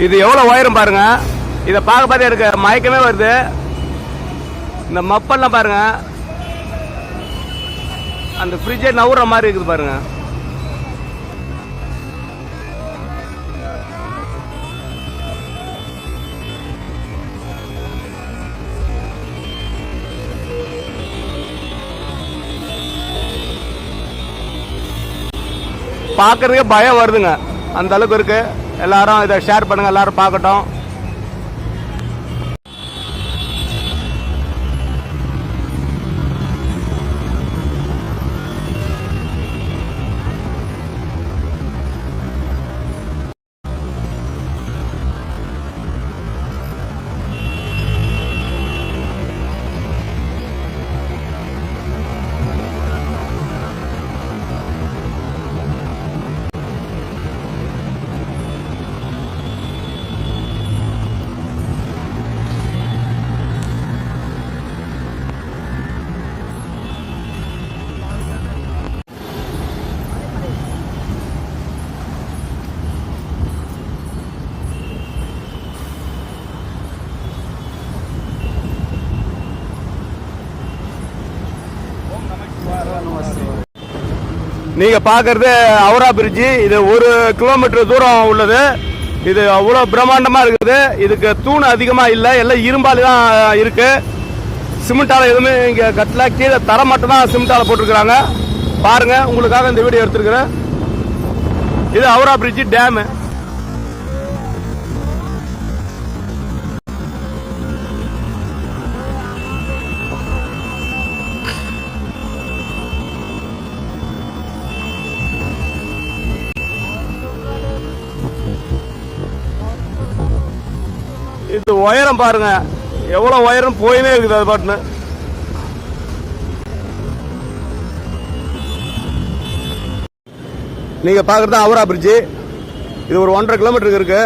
இது எவ்வளவு உயரம் பாருங்க. இதை பார்க்க பார்த்து எனக்கு மயக்கமே வருது. இந்த மப்பெல்லாம் பாருங்க, அந்த ஃப்ரிட்ஜே நவுற மாதிரி இருக்குது பாருங்க. பார்க்கறதுக்கே பயம் வருதுங்க, அந்த அளவுக்கு இருக்கு. எல்லாரும் இதை ஷேர் பண்ணுங்க, எல்லாரும் பார்க்கட்டும். நீங்க பாக்குறது ஹவுரா பிரிட்ஜ். இது 1 கிலோமீட்டர் தூரம் உள்ளது. இது அவ்வளவு பிரம்மாண்டமா இருக்குது. இதுக்கு தூண் அதிகமா இல்ல, எல்லாம் இரும்பால தான் இருக்கு. சிமெண்டால எதுவுமே இங்க கட்டல. கீழே தர மட்டும் தான் சிமெண்டால போட்டிருக்காங்க. பாருங்க, உங்களுக்காக இந்த வீடியோ எடுத்துருக்கிறேன். இது ஹவுரா பிரிட்ஜ் டேம். இது உயரம் பாருங்க, எவ்வளவு உயரம் போயினே இருக்குது. அது பாட்டுன்னு நீங்க பாக்குறது ஹவுரா பிரிட்ஜ். இது ஒரு 1.5 கிலோமீட்டருக்கு இருக்கு.